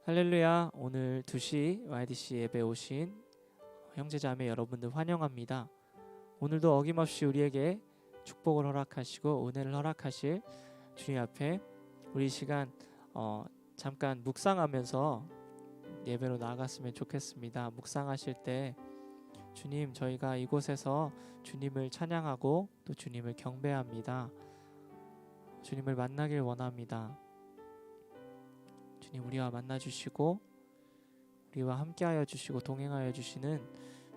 할렐루야. 오늘 2시 YDC 예배 오신 형제자매 여러분들 환영합니다. 오늘도 어김없이 우리에게 축복을 허락하시고 은혜를 허락하실 주님 앞에 우리 시간 잠깐 묵상하면서 예배로 나아갔으면 좋겠습니다. 묵상하실 때 주님, 저희가 이곳에서 주님을 찬양하고 또 주님을 경배합니다. 주님을 만나길 원합니다. 주님, 우리와 만나주시고 우리와 함께하여 주시고 동행하여 주시는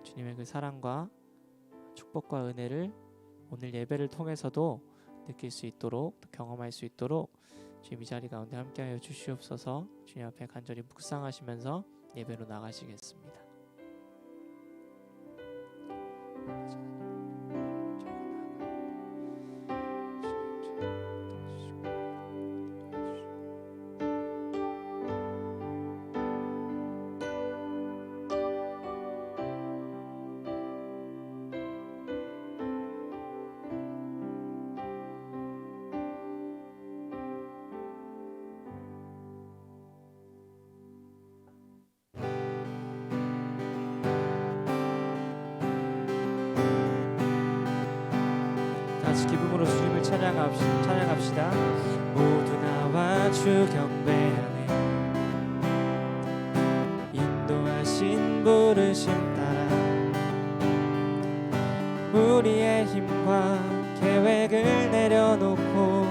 주님의 그 사랑과 축복과 은혜를 오늘 예배를 통해서도 느낄 수 있도록, 또 경험할 수 있도록 주님 이 자리 가운데 함께하여 주시옵소서. 주님 앞에 간절히 묵상하시면서 예배로 나가시겠습니다. 같이 기쁨으로 주님을 찬양합시다. 모두 나와 주 경배하네. 인도하신 부르심 따라 우리의 힘과 계획을 내려놓고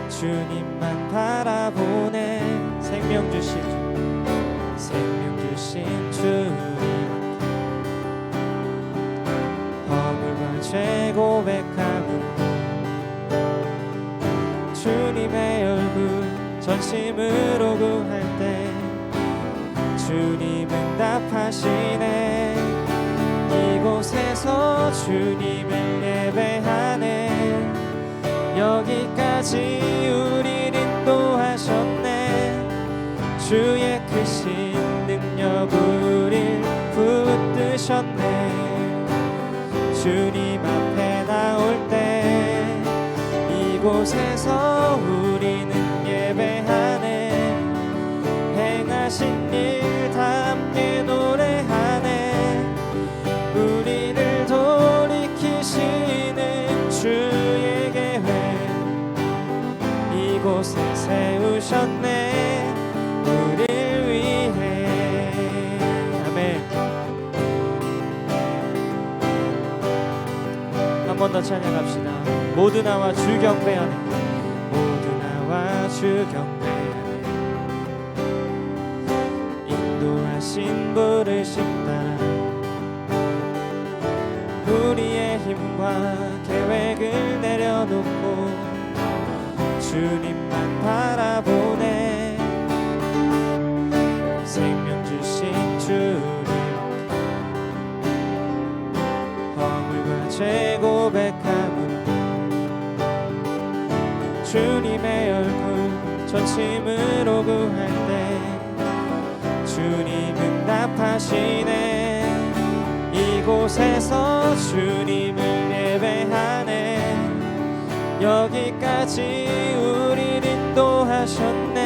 주님만 바라보네. 생명 주신 주님 죄 고백하고 주님의 얼굴 전심으로 구할 때 주님 응답하시네. 이곳에서 주님을 예배하네. 여기까지 우리를 인도하셨네. 주의 크신 능력 우릴 붙드셨네. 주님 앞에 나올 때 이곳에서 우리는 예배하네. 행하신 일 다 함께 노래하네. 우리를 돌이키시는 주의 계획 이곳에 세우셨네. 우릴 위해. 아멘. 한 번 더 찬양합시다. 모두 나와 주 경배하네. 모두 나와 주 경배하네. 인도하신 부르심 따라 우리의 힘과 계획을 내려놓고 주님만 바라보네. 생명 주신 주님 허물과 죄 고백하고 주님의 얼굴 전심으로 구할 때 주님 응답하시네. 이곳에서 주님을 예배하네. 여기까지 우릴 인도하셨네.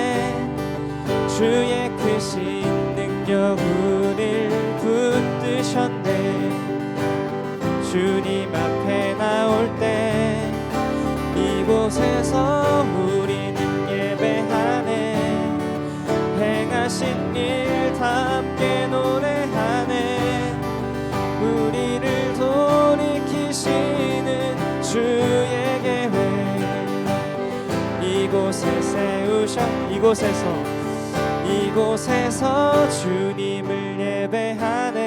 주의 크신 능력 우릴 붙드셨네. 주님 앞에 나올 때 이곳에서 우리는 예배하네. 행하신 일 다 함께 노래하네. 우리를 돌이키시는 주의 계획 이곳에서 주님을 예배하네.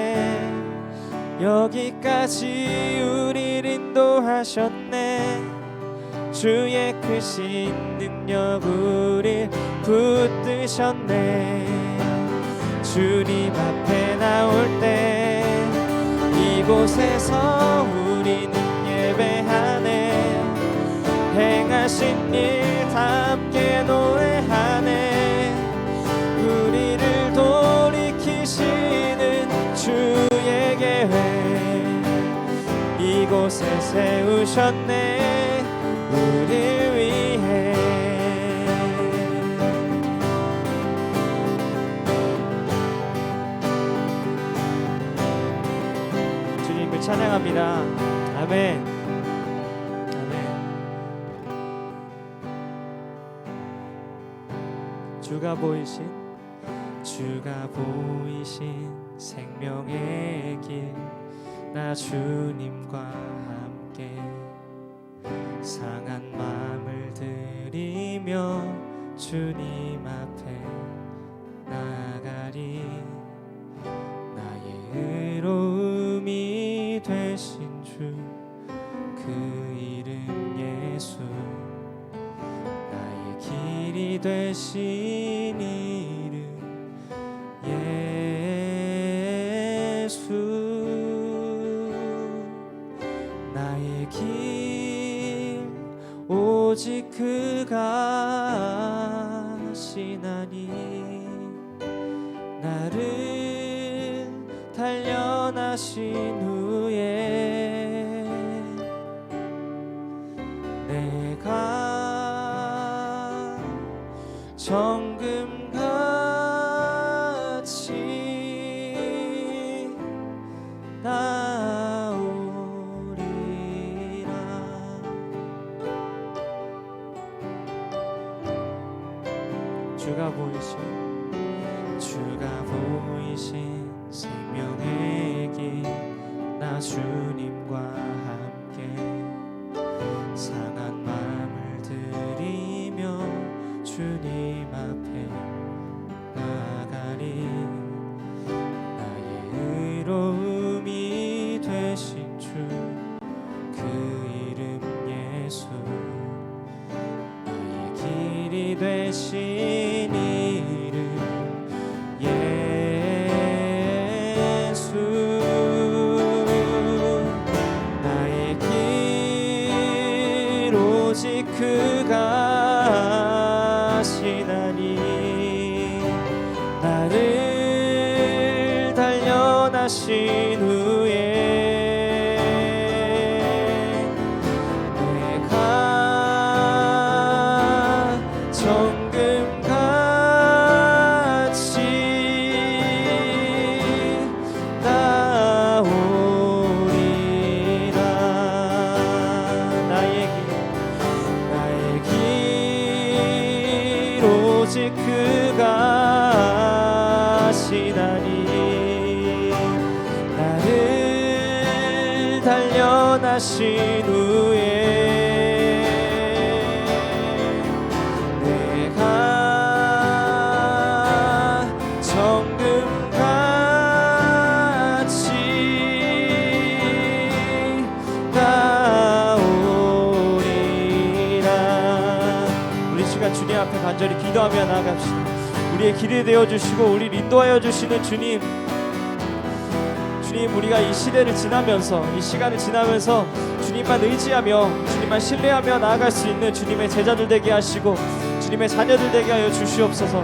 여기까지 우릴 인도하셨네. 주의 크신 능력 우릴 붙드셨네. 주님 앞에 나올 때 이곳에서 우리는 예배하네. 행하신 일 다 함께 노래하네. 우리를 돌이키시는 주의 계획 이곳에 세우셨네. 우릴 위해 주님을 찬양합니다. 아멘. 아멘. 주가 보이신 생명의 길, 나 주님과 함께 상한 마음을 들이며 주님 앞에 나가리. 나의 의로움이 되신 주, 그 이름 예수, 나의 길이 되신 이름 예수. 나의 길 오직 그가 아시나니, 나를 단련하신 후에 내가 정금같이 나오리라. 주가 보이신 생명의 길, 나 주님과 함께 상한 마음을 들이며 주님 앞에 나가리. 나의 의로움이 되신 주, 그 이름 예수, 나의 길이 되신 이름 예수. 나의 길 오직 그가 아시나니, 나를 단련하신 후에 내가 정금같이 나오리라. 나의 길 오직 그가 아시나니, 나를 단련하신 후에 내가 정금같이 나오리라. 우리 시간 주님 앞에 간절히 기도하며 나아갑시다. 우리의 길이 되어주시고 우리를 인도하여 주시는 주님, 우리가 이 시대를 지나면서, 이 시간을 지나면서 주님만 의지하며 주님만 신뢰하며 나아갈 수 있는 주님의 제자들 되게 하시고 주님의 자녀들 되게 하여 주시옵소서.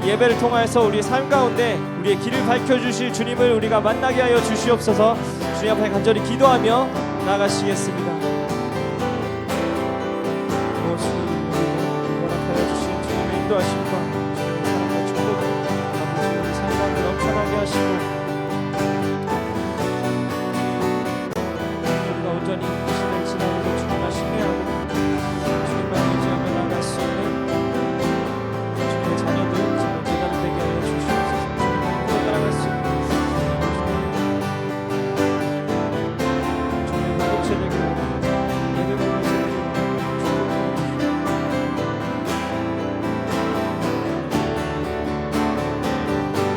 예배를 통하여서 우리의 삶 가운데 우리의 길을 밝혀주실 주님을 우리가 만나게 하여 주시옵소서. 주님 앞에 간절히 기도하며 나아가시겠습니다. 주님 허락하여 주신 주님의 인도하심과 주님의 사랑과 축복, 아버지 우리 삶 가운데 넘쳐나게 하시고 온전히 시대를 지나면서 주님만 신뢰하고 주님만 의지하며 나아갈 수 있는 주님의 자녀들, 주님의 제자들 되게 하여 주시옵소서. 주님만 따라갈 수 있는 주님의 공동체 되게 하여 예배 공동체 되게 하여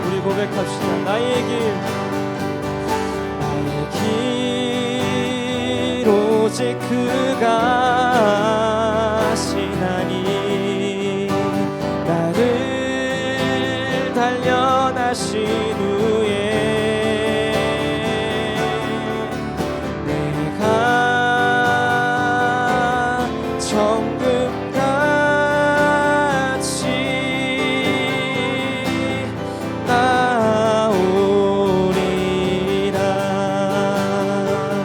우리 고백합시다. 나의 길 오직 그가 아시나니, 나를 단련하신 후에 내가 정금같이 나오리라.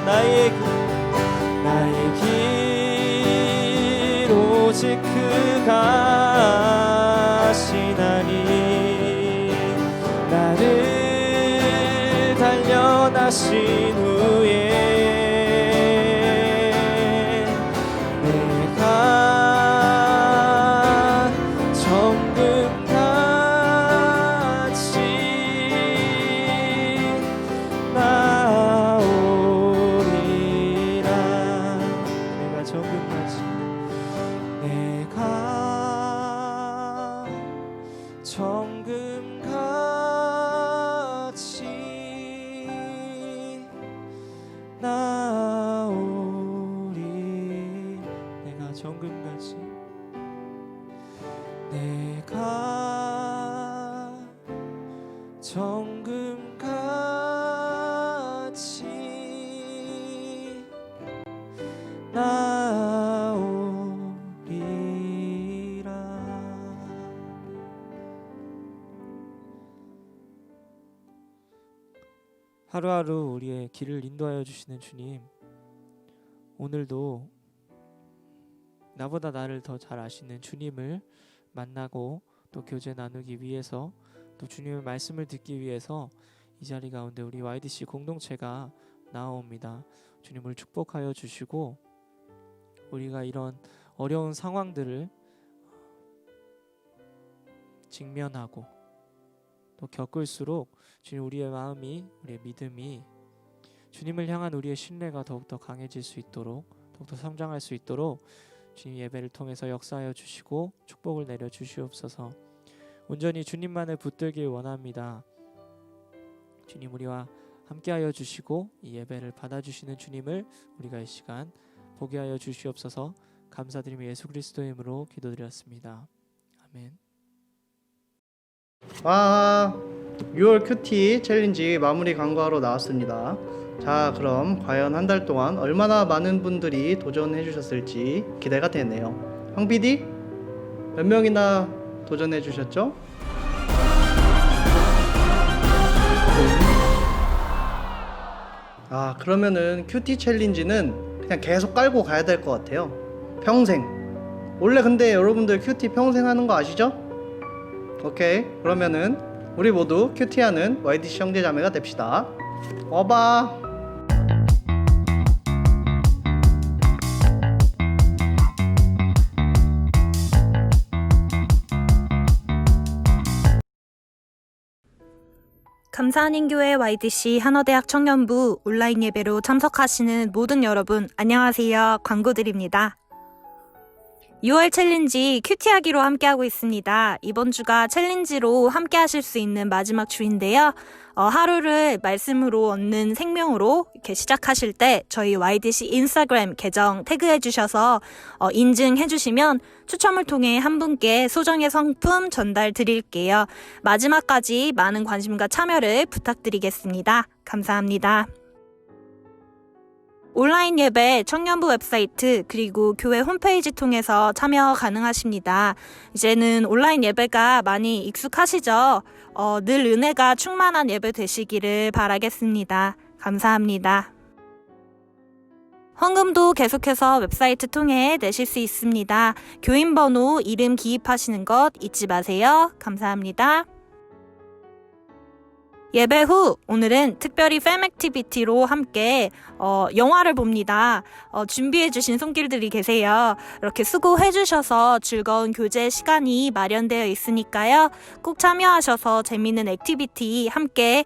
나의 길 오직 그가 아시나니, 나를 단련하신 후에 하루하루 우리의 길을 인도하여 주시는 주님, 오늘도 나보다 나를 더 잘 아시는 주님을 만나고 또 교제 나누기 위해서, 또 주님의 말씀을 듣기 위해서 이 자리 가운데 우리 YDC 공동체가 나옵니다. 주님을 축복하여 주시고, 우리가 이런 어려운 상황들을 직면하고 또 겪을수록 주님, 우리의 마음이, 우리의 믿음이 주님을 향한 우리의 신뢰가 더욱더 강해질 수 있도록, 더욱더 성장할 수 있도록 주님 예배를 통해서 역사하여 주시고 축복을 내려 주시옵소서. 온전히 주님만을 붙들길 원합니다. 주님, 우리와 함께하여 주시고 이 예배를 받아주시는 주님을 우리가 이 시간 보게 하여 주시옵소서. 감사드리며 예수 그리스도의 이름으로 기도드렸습니다. 아멘. 와, 6월 큐티 챌린지 마무리 광고하러 나왔습니다. 자, 그럼 과연 한 달 동안 얼마나 많은 분들이 도전해 주셨을지 기대가 되네요. 황 PD, 몇 명이나 도전해 주셨죠? 그러면은 큐티 챌린지는 그냥 계속 깔고 가야 될 것 같아요. 평생. 원래 근데 여러분들 큐티 평생 하는 거 아시죠? 오케이, 그러면은 우리 모두 큐티하는 YDC 형제자매가 됩시다. 와봐. 감사한인교회 YDC 한어대학 청년부 온라인 예배로 참석하시는 모든 여러분, 안녕하세요. 광고드립니다. 6월 챌린지 큐티하기로 함께하고 있습니다. 이번 주가 챌린지로 함께하실 수 있는 마지막 주인데요. 하루를 말씀으로 얻는 생명으로 이렇게 시작하실 때 저희 YDC 인스타그램 계정 태그해 주셔서 인증해 주시면 추첨을 통해 한 분께 소정의 상품 전달 드릴게요. 마지막까지 많은 관심과 참여를 부탁드리겠습니다. 감사합니다. 온라인 예배 청년부 웹사이트 그리고 교회 홈페이지 통해서 참여 가능하십니다. 이제는 온라인 예배가 많이 익숙하시죠? 늘 은혜가 충만한 예배 되시기를 바라겠습니다. 감사합니다. 헌금도 계속해서 웹사이트 통해 내실 수 있습니다. 교인 번호, 이름 기입하시는 것 잊지 마세요. 감사합니다. 예배 후 오늘은 특별히 팸 액티비티로 함께 영화를 봅니다. 준비해 주신 손길들이 계세요. 이렇게 수고해 주셔서 즐거운 교제 시간이 마련되어 있으니까요. 꼭 참여하셔서 재미있는 액티비티 함께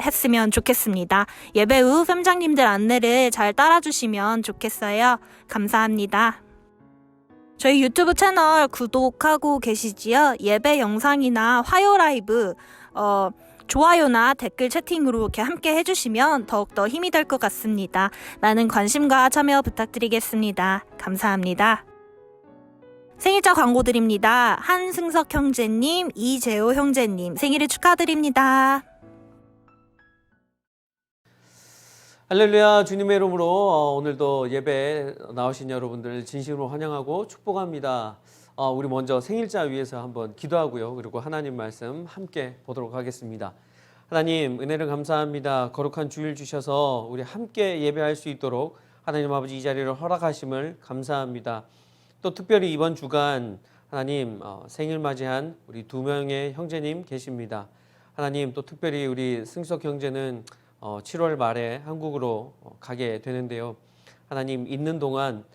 했으면 좋겠습니다. 예배 후 팸장님들 안내를 잘 따라주시면 좋겠어요. 감사합니다. 저희 유튜브 채널 구독하고 계시지요? 예배 영상이나 화요 라이브 좋아요나 댓글 채팅으로 이렇게 함께 해주시면 더욱더 힘이 될 것 같습니다. 많은 관심과 참여 부탁드리겠습니다. 감사합니다. 생일자 광고 드립니다. 한승석 형제님, 이재호 형제님 생일을 축하드립니다. 할렐루야. 주님의 이름으로 오늘도 예배 나오신 여러분들 진심으로 환영하고 축복합니다. 우리 먼저 생일자 위해서 한번 기도하고요. 그리고 하나님 말씀 함께 보도록 하겠습니다. 하나님, 은혜를 감사합니다. 거룩한 주일 주셔서 우리 함께 예배할 수 있도록 하나님 아버지 이 자리를 허락하심을 감사합니다. 또 특별히 이번 주간 하나님 생일 맞이한 우리 2명의 형제님 계십니다. 하나님, 또 특별히 우리 승석 형제는 7월 말에 한국으로 가게 되는데요. 하나님, 있는 동안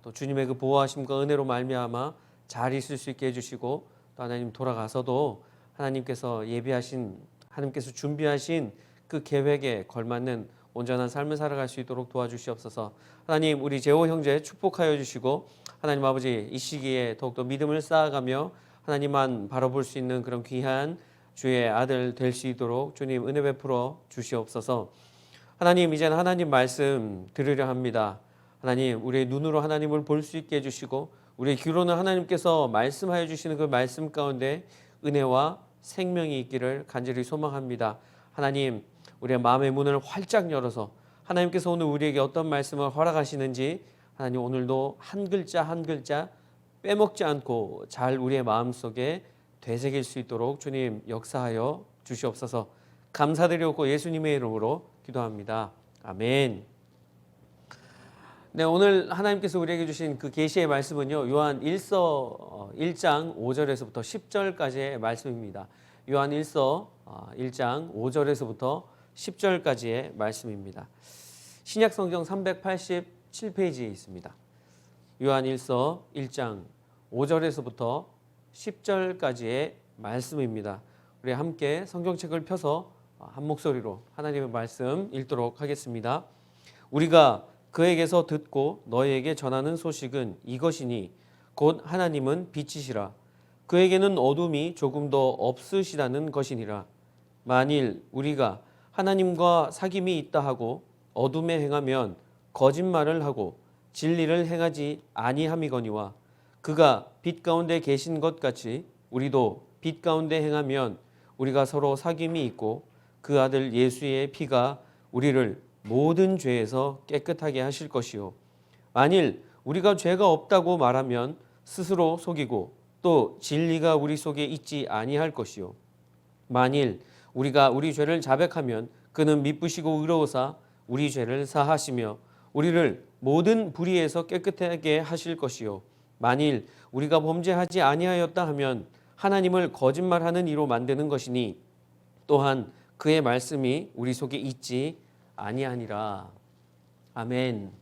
또 주님의 그 보호하심과 은혜로 말미암아 잘 있을 수 있게 해주시고, 또 하나님 돌아가서도 하나님께서 예비하신, 하나님께서 준비하신 그 계획에 걸맞는 온전한 삶을 살아갈 수 있도록 도와주시옵소서. 하나님, 우리 재호 형제 축복하여 주시고, 하나님 아버지 이 시기에 더욱더 믿음을 쌓아가며 하나님만 바라볼 수 있는 그런 귀한 주의 아들 될 수 있도록 주님 은혜 베풀어 주시옵소서. 하나님, 이제는 하나님 말씀 들으려 합니다. 하나님, 우리의 눈으로 하나님을 볼 수 있게 해주시고, 우리의 귀로는 하나님께서 말씀하여 주시는 그 말씀 가운데 은혜와 생명이 있기를 간절히 소망합니다. 하나님, 우리의 마음의 문을 활짝 열어서 하나님께서 오늘 우리에게 어떤 말씀을 허락하시는지 하나님 오늘도 한 글자 한 글자 빼먹지 않고 잘 우리의 마음속에 되새길 수 있도록 주님 역사하여 주시옵소서. 감사드리옵고 예수님의 이름으로 기도합니다. 아멘. 네, 오늘 하나님께서 우리에게 주신 그 계시의 말씀은요, 요한 1서 1장 5절에서부터 10절까지의 말씀입니다. 요한 1서 1장 5절에서부터 10절까지의 말씀입니다. 신약 성경 387페이지에 있습니다. 요한 1서 1장 5절에서부터 10절까지의 말씀입니다. 우리 함께 성경책을 펴서 한 목소리로 하나님의 말씀 읽도록 하겠습니다. 우리가 그에게서 듣고 너희에게 전하는 소식은 이것이니 곧 하나님은 빛이시라. 그에게는 어둠이 조금도 없으시다는 것이니라. 만일 우리가 하나님과 사귐이 있다 하고 어둠에 행하면 거짓말을 하고 진리를 행하지 아니함이거니와 그가 빛 가운데 계신 것 같이 우리도 빛 가운데 행하면 우리가 서로 사귐이 있고 그 아들 예수의 피가 우리를 모든 죄에서 깨끗하게 하실 것이요 만일 우리가 죄가 없다고 말하면 스스로 속이고 또 진리가 우리 속에 있지 아니할 것이요 만일 우리가 우리 죄를 자백하면 그는 미쁘시고 의로우사 우리 죄를 사하시며 우리를 모든 불의에서 깨끗하게 하실 것이요 만일 우리가 범죄하지 아니하였다 하면 하나님을 거짓말하는 이로 만드는 것이니 또한 그의 말씀이 우리 속에 있지 아니하니라. 아멘.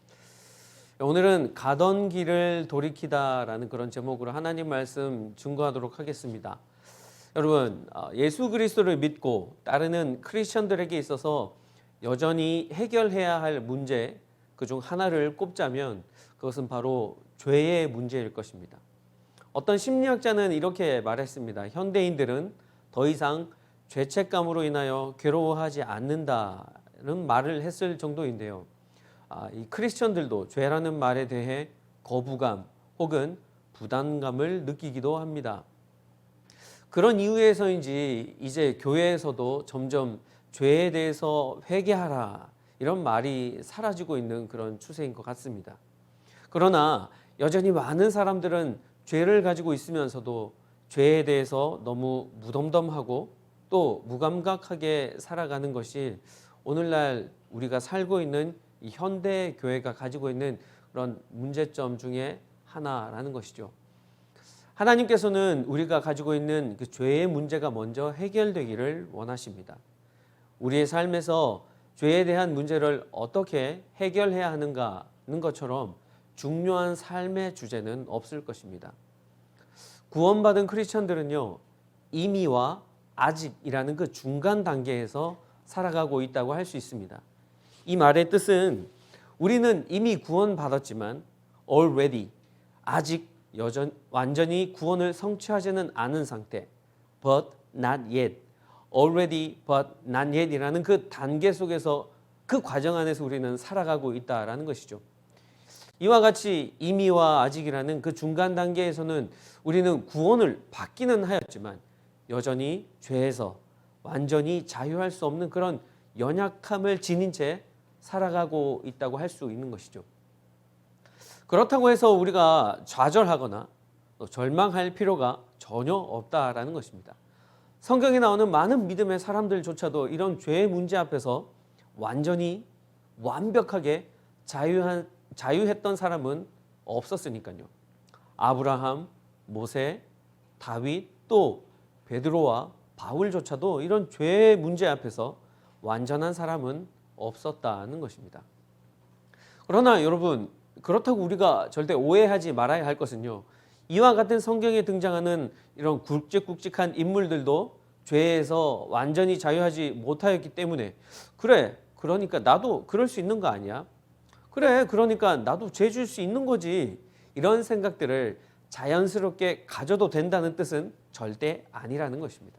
오늘은 가던 길을 돌이키다라는 그런 제목으로 하나님 말씀 증거하도록 하겠습니다. 여러분, 예수 그리스도를 믿고 따르는 크리스천들에게 있어서 여전히 해결해야 할 문제 그중 하나를 꼽자면 그것은 바로 죄의 문제일 것입니다. 어떤 심리학자는 이렇게 말했습니다. 현대인들은 더 이상 죄책감으로 인하여 괴로워하지 않는다는 말을 했을 정도인데요. 이 크리스천들도 죄라는 말에 대해 거부감 혹은 부담감을 느끼기도 합니다. 그런 이유에서인지 이제 교회에서도 점점 죄에 대해서 회개하라 이런 말이 사라지고 있는 그런 추세인 것 같습니다. 그러나 여전히 많은 사람들은 죄를 가지고 있으면서도 죄에 대해서 너무 무덤덤하고 또 무감각하게 살아가는 것이 오늘날 우리가 살고 있는 이 현대 교회가 가지고 있는 그런 문제점 중에 하나라는 것이죠. 하나님께서는 우리가 가지고 있는 그 죄의 문제가 먼저 해결되기를 원하십니다. 우리의 삶에서 죄에 대한 문제를 어떻게 해결해야 하는가는 것처럼 중요한 삶의 주제는 없을 것입니다. 구원받은 크리스천들은요, 이미와 아직이라는 그 중간 단계에서 살아가고 있다고 할 수 있습니다. 이 말의 뜻은 우리는 이미 구원받았지만 already, 아직 완전히 구원을 성취하지는 않은 상태, but not yet, already but not yet이라는 그 단계 속에서 그 과정 안에서 우리는 살아가고 있다라는 것이죠. 이와 같이 이미와 아직이라는 그 중간 단계에서는 우리는 구원을 받기는 하였지만 여전히 죄에서 완전히 자유할 수 없는 그런 연약함을 지닌 채 살아가고 있다고 할 수 있는 것이죠. 그렇다고 해서 우리가 좌절하거나 절망할 필요가 전혀 없다라는 것입니다. 성경에 나오는 많은 믿음의 사람들조차도 이런 죄의 문제 앞에서 완전히 완벽하게 자유했던 사람은 없었으니까요. 아브라함, 모세, 다윗, 또 베드로와 바울조차도 이런 죄의 문제 앞에서 완전한 사람은 없었다는 것입니다. 그러나 여러분, 그렇다고 우리가 절대 오해하지 말아야 할 것은요, 이와 같은 성경에 등장하는 이런 굵직굵직한 인물들도 죄에서 완전히 자유하지 못하였기 때문에 그래, 그러니까 나도 그럴 수 있는 거 아니야? 그래, 그러니까 나도 죄 줄 수 있는 거지, 이런 생각들을 자연스럽게 가져도 된다는 뜻은 절대 아니라는 것입니다.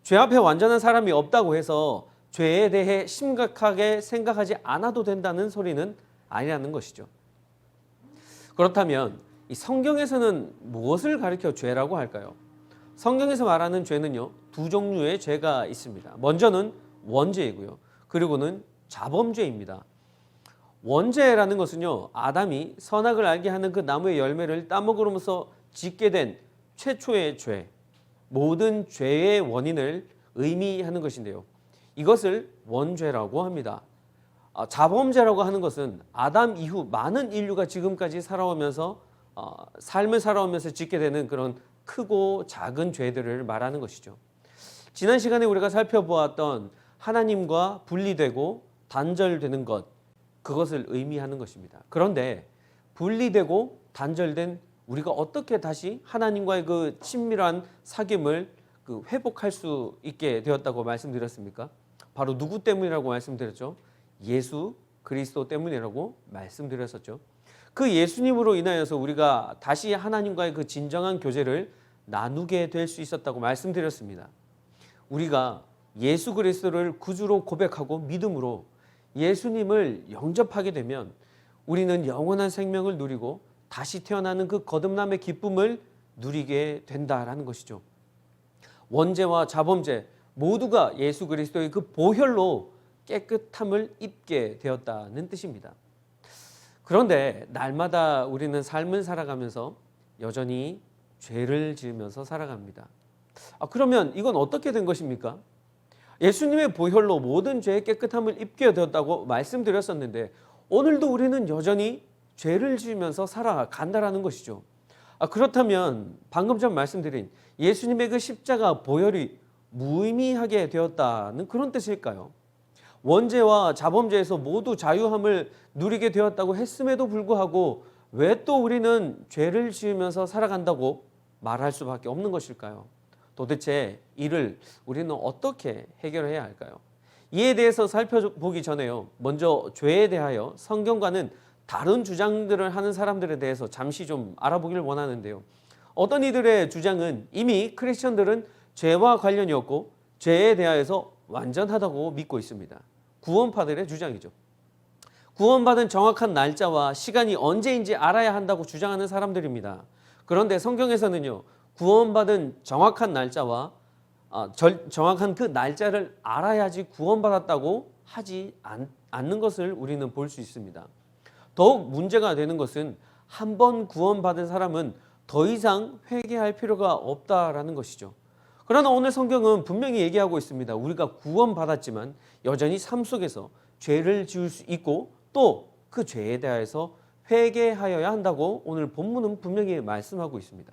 죄 앞에 완전한 사람이 없다고 해서 죄에 대해 심각하게 생각하지 않아도 된다는 소리는 아니라는 것이죠. 그렇다면 이 성경에서는 무엇을 가리켜 죄라고 할까요? 성경에서 말하는 죄는요, 두 종류의 죄가 있습니다. 먼저는 원죄이고요, 그리고는 자범죄입니다. 원죄라는 것은요, 아담이 선악을 알게 하는 그 나무의 열매를 따먹으면서 짓게 된 최초의 죄, 모든 죄의 원인을 의미하는 것인데요, 이것을 원죄라고 합니다. 자범죄라고 하는 것은 아담 이후 많은 인류가 지금까지 삶을 살아오면서 짓게 되는 그런 크고 작은 죄들을 말하는 것이죠. 지난 시간에 우리가 살펴보았던 하나님과 분리되고 단절되는 것, 그것을 의미하는 것입니다. 그런데 분리되고 단절된 우리가 어떻게 다시 하나님과의 그 친밀한 사귐을 회복할 수 있게 되었다고 말씀드렸습니까? 바로 누구 때문이라고 말씀드렸죠? 예수 그리스도 때문이라고 말씀드렸었죠. 그 예수님으로 인하여서 우리가 다시 하나님과의 그 진정한 교제를 나누게 될 수 있었다고 말씀드렸습니다. 우리가 예수 그리스도를 구주로 고백하고 믿음으로 예수님을 영접하게 되면 우리는 영원한 생명을 누리고 다시 태어나는 그 거듭남의 기쁨을 누리게 된다라는 것이죠. 원죄와 자범죄 모두가 예수 그리스도의 그 보혈로 깨끗함을 입게 되었다는 뜻입니다. 그런데 날마다 우리는 삶을 살아가면서 여전히 죄를 지으면서 살아갑니다. 그러면 이건 어떻게 된 것입니까? 예수님의 보혈로 모든 죄의 깨끗함을 입게 되었다고 말씀드렸었는데 오늘도 우리는 여전히 죄를 지으면서 살아간다라는 것이죠. 그렇다면 방금 전 말씀드린 예수님의 그 십자가 보혈이 무의미하게 되었다는 그런 뜻일까요? 원죄와 자범죄에서 모두 자유함을 누리게 되었다고 했음에도 불구하고 왜 또 우리는 죄를 지으면서 살아간다고 말할 수밖에 없는 것일까요? 도대체 이를 우리는 어떻게 해결해야 할까요? 이에 대해서 살펴보기 전에요. 먼저 죄에 대하여 성경과는 다른 주장들을 하는 사람들에 대해서 잠시 좀 알아보기를 원하는데요. 어떤 이들의 주장은 이미 크리스천들은 죄와 관련이 없고 죄에 대하여서 완전하다고 믿고 있습니다. 구원파들의 주장이죠. 구원받은 정확한 날짜와 시간이 언제인지 알아야 한다고 주장하는 사람들입니다. 그런데 성경에서는요, 구원받은 정확한 날짜와 정확한 그 날짜를 알아야지 구원받았다고 하지 않는 것을 우리는 볼 수 있습니다. 더욱 문제가 되는 것은 한 번 구원받은 사람은 더 이상 회개할 필요가 없다라는 것이죠. 그러나 오늘 성경은 분명히 얘기하고 있습니다. 우리가 구원받았지만 여전히 삶 속에서 죄를 지을 수 있고 또 그 죄에 대해서 회개하여야 한다고 오늘 본문은 분명히 말씀하고 있습니다.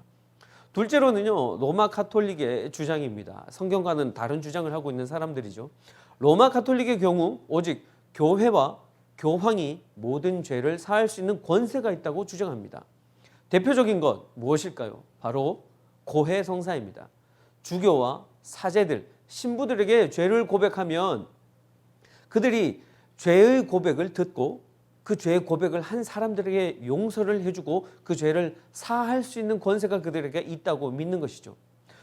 둘째로는요, 로마 가톨릭의 주장입니다. 성경과는 다른 주장을 하고 있는 사람들이죠. 로마 가톨릭의 경우 오직 교회와 교황이 모든 죄를 사할 수 있는 권세가 있다고 주장합니다. 대표적인 것 무엇일까요? 바로 고해 성사입니다. 주교와 사제들, 신부들에게 죄를 고백하면 그들이 죄의 고백을 듣고 그 죄의 고백을 한 사람들에게 용서를 해주고 그 죄를 사할 수 있는 권세가 그들에게 있다고 믿는 것이죠.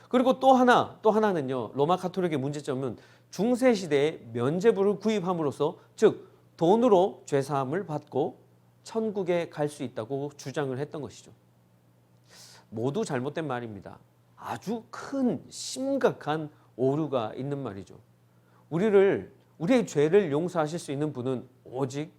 그리고 또 하나는요, 로마 가톨릭의 문제점은 중세시대에 면죄부를 구입함으로써 즉 돈으로 죄사함을 받고 천국에 갈 수 있다고 주장을 했던 것이죠. 모두 잘못된 말입니다. 아주 큰 심각한 오류가 있는 말이죠. 우리의 죄를 용서하실 수 있는 분은 오직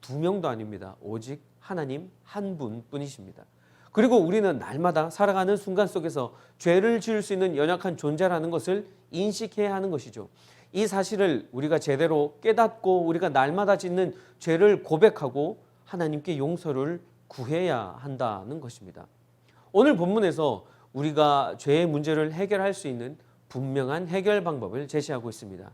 두 명도 아닙니다. 오직 하나님 한 분뿐이십니다. 그리고 우리는 날마다 살아가는 순간 속에서 죄를 지을 수 있는 연약한 존재라는 것을 인식해야 하는 것이죠. 이 사실을 우리가 제대로 깨닫고 우리가 날마다 짓는 죄를 고백하고 하나님께 용서를 구해야 한다는 것입니다. 오늘 본문에서 우리가 죄의 문제를 해결할 수 있는 분명한 해결 방법을 제시하고 있습니다.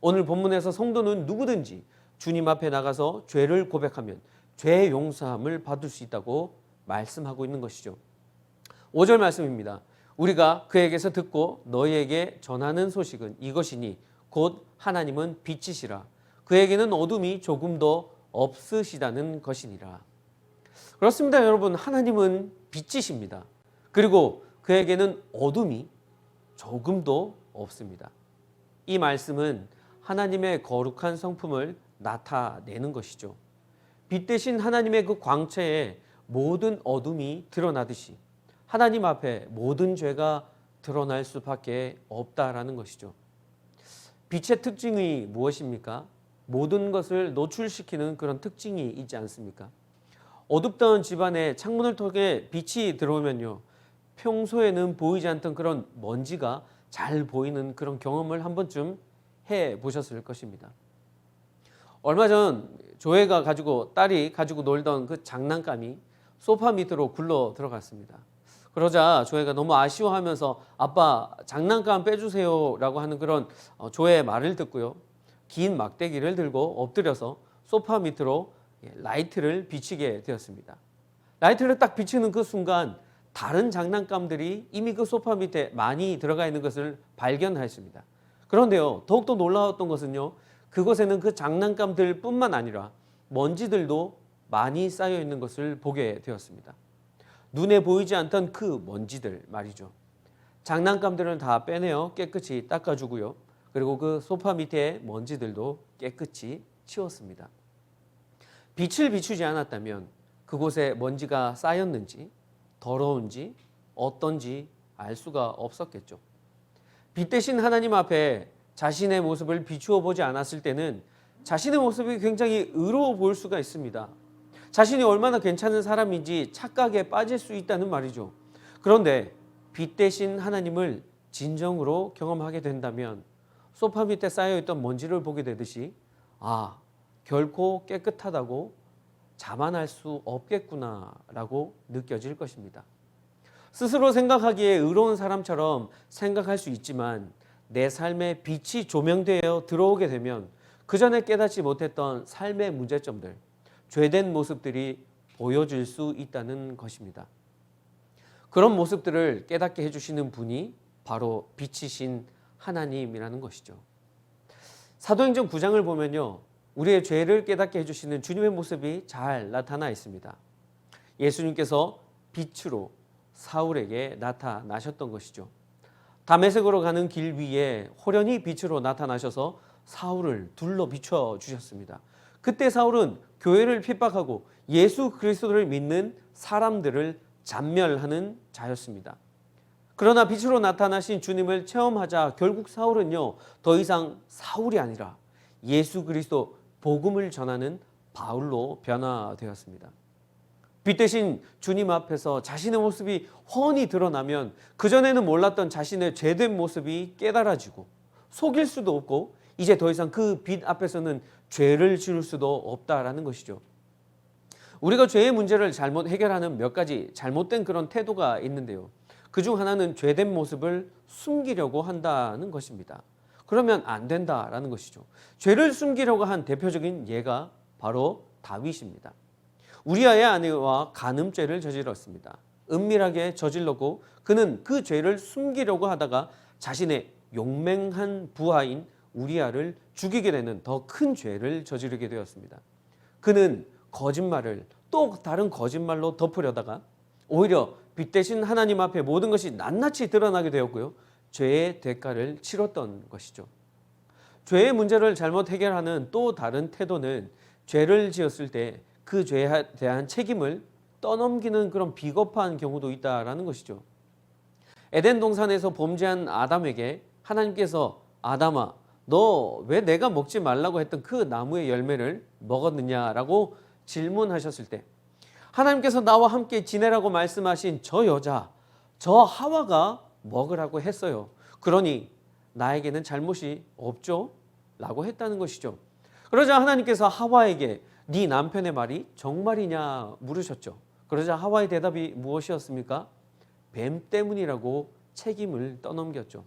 오늘 본문에서 성도는 누구든지 주님 앞에 나가서 죄를 고백하면 죄 용서함을 받을 수 있다고 말씀하고 있는 것이죠. 5절 말씀입니다. 우리가 그에게서 듣고 너희에게 전하는 소식은 이것이니 곧 하나님은 빛이시라 그에게는 어둠이 조금도 없으시다는 것이니라. 그렇습니다, 여러분. 하나님은 빛이십니다. 그리고 그에게는 어둠이 조금도 없습니다. 이 말씀은 하나님의 거룩한 성품을 나타내는 것이죠. 빛 대신 하나님의 그 광채에 모든 어둠이 드러나듯이 하나님 앞에 모든 죄가 드러날 수밖에 없다라는 것이죠. 빛의 특징이 무엇입니까? 모든 것을 노출시키는 그런 특징이 있지 않습니까? 어둡던 집안에 창문을 통해 빛이 들어오면요, 평소에는 보이지 않던 그런 먼지가 잘 보이는 그런 경험을 한 번쯤 해 보셨을 것입니다. 얼마 전 딸이 가지고 놀던 그 장난감이 소파 밑으로 굴러 들어갔습니다. 그러자 조회가 너무 아쉬워하면서 아빠 장난감 빼주세요 라고 하는 그런 조회의 말을 듣고요. 긴 막대기를 들고 엎드려서 소파 밑으로 라이트를 비치게 되었습니다. 라이트를 딱 비치는 그 순간 다른 장난감들이 이미 그 소파 밑에 많이 들어가 있는 것을 발견하였습니다. 그런데요, 더욱더 놀라웠던 것은요, 그곳에는 그 장난감들 뿐만 아니라 먼지들도 많이 쌓여 있는 것을 보게 되었습니다. 눈에 보이지 않던 그 먼지들 말이죠. 장난감들을 다 빼내어 깨끗이 닦아주고요. 그리고 그 소파 밑에 먼지들도 깨끗이 치웠습니다. 빛을 비추지 않았다면 그곳에 먼지가 쌓였는지 더러운지 어떤지 알 수가 없었겠죠. 빛 대신 하나님 앞에 자신의 모습을 비추어 보지 않았을 때는 자신의 모습이 굉장히 의로워 보일 수가 있습니다. 자신이 얼마나 괜찮은 사람인지 착각에 빠질 수 있다는 말이죠. 그런데 빛 대신 하나님을 진정으로 경험하게 된다면 소파 밑에 쌓여있던 먼지를 보게 되듯이 결코 깨끗하다고 자만할 수 없겠구나라고 느껴질 것입니다. 스스로 생각하기에 의로운 사람처럼 생각할 수 있지만 내 삶에 빛이 조명되어 들어오게 되면 그 전에 깨닫지 못했던 삶의 문제점들, 죄된 모습들이 보여질 수 있다는 것입니다. 그런 모습들을 깨닫게 해주시는 분이 바로 빛이신 하나님이라는 것이죠. 사도행전 9장을 보면요, 우리의 죄를 깨닫게 해주시는 주님의 모습이 잘 나타나 있습니다. 예수님께서 빛으로 사울에게 나타나셨던 것이죠. 다메섹으로 가는 길 위에 호련히 빛으로 나타나셔서 사울을 둘러 비춰 주셨습니다. 그때 사울은 교회를 핍박하고 예수 그리스도를 믿는 사람들을 잔멸하는 자였습니다. 그러나 빛으로 나타나신 주님을 체험하자 결국 사울은요, 더 이상 사울이 아니라 예수 그리스도 복음을 전하는 바울로 변화되었습니다. 빛 대신 주님 앞에서 자신의 모습이 훤히 드러나면 그전에는 몰랐던 자신의 죄된 모습이 깨달아지고 속일 수도 없고 이제 더 이상 그 빛 앞에서는 죄를 지을 수도 없다라는 것이죠. 우리가 죄의 문제를 잘못 해결하는 몇 가지 잘못된 그런 태도가 있는데요. 그중 하나는 죄된 모습을 숨기려고 한다는 것입니다. 그러면 안 된다라는 것이죠. 죄를 숨기려고 한 대표적인 예가 바로 다윗입니다. 우리아의 아내와 간음죄를 저질렀습니다. 은밀하게 저질렀고 그는 그 죄를 숨기려고 하다가 자신의 용맹한 부하인 우리아를 죽이게 되는 더 큰 죄를 저지르게 되었습니다. 그는 거짓말을 또 다른 거짓말로 덮으려다가 오히려 빛 대신 하나님 앞에 모든 것이 낱낱이 드러나게 되었고요. 죄의 대가를 치렀던 것이죠. 죄의 문제를 잘못 해결하는 또 다른 태도는 죄를 지었을 때 그 죄에 대한 책임을 떠넘기는 그런 비겁한 경우도 있다라는 것이죠. 에덴 동산에서 범죄한 아담에게 하나님께서 아담아, 너 왜 내가 먹지 말라고 했던 그 나무의 열매를 먹었느냐라고 질문하셨을 때 하나님께서 나와 함께 지내라고 말씀하신 저 여자, 저 하와가 먹으라고 했어요. 그러니 나에게는 잘못이 없죠? 라고 했다는 것이죠. 그러자 하나님께서 하와에게 네 남편의 말이 정말이냐 물으셨죠. 그러자 하와의 대답이 무엇이었습니까? 뱀 때문이라고 책임을 떠넘겼죠.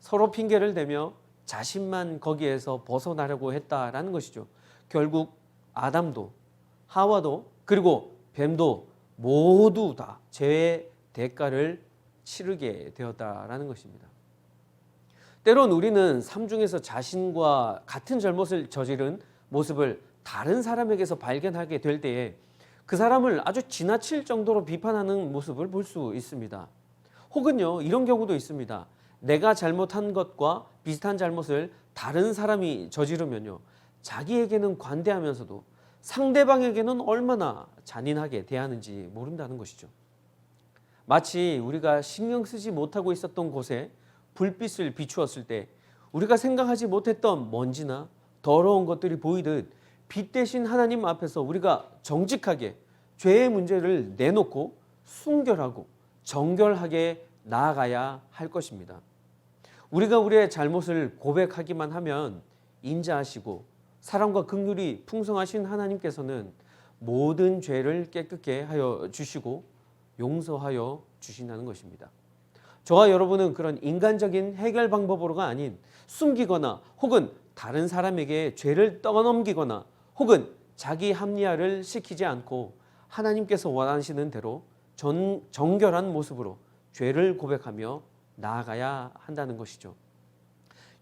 서로 핑계를 대며 자신만 거기에서 벗어나려고 했다라는 것이죠. 결국 아담도 하와도 그리고 뱀도 모두 다 죄의 대가를 치르게 되었다라는 것입니다. 때론 우리는 삶 중에서 자신과 같은 잘못을 저지른 모습을 다른 사람에게서 발견하게 될 때에 그 사람을 아주 지나칠 정도로 비판하는 모습을 볼 수 있습니다. 혹은요, 이런 경우도 있습니다. 내가 잘못한 것과 비슷한 잘못을 다른 사람이 저지르면요, 자기에게는 관대하면서도 상대방에게는 얼마나 잔인하게 대하는지 모른다는 것이죠. 마치 우리가 신경 쓰지 못하고 있었던 곳에 불빛을 비추었을 때 우리가 생각하지 못했던 먼지나 더러운 것들이 보이듯 빛 대신 하나님 앞에서 우리가 정직하게 죄의 문제를 내놓고 순결하고 정결하게 나아가야 할 것입니다. 우리가 우리의 잘못을 고백하기만 하면 인자하시고 사랑과 긍휼이 풍성하신 하나님께서는 모든 죄를 깨끗게 하여 주시고 용서하여 주신다는 것입니다. 저와 여러분은 그런 인간적인 해결 방법으로가 아닌 숨기거나 혹은 다른 사람에게 죄를 떠넘기거나 혹은 자기 합리화를 시키지 않고 하나님께서 원하시는 대로 정결한 모습으로 죄를 고백하며 나아가야 한다는 것이죠.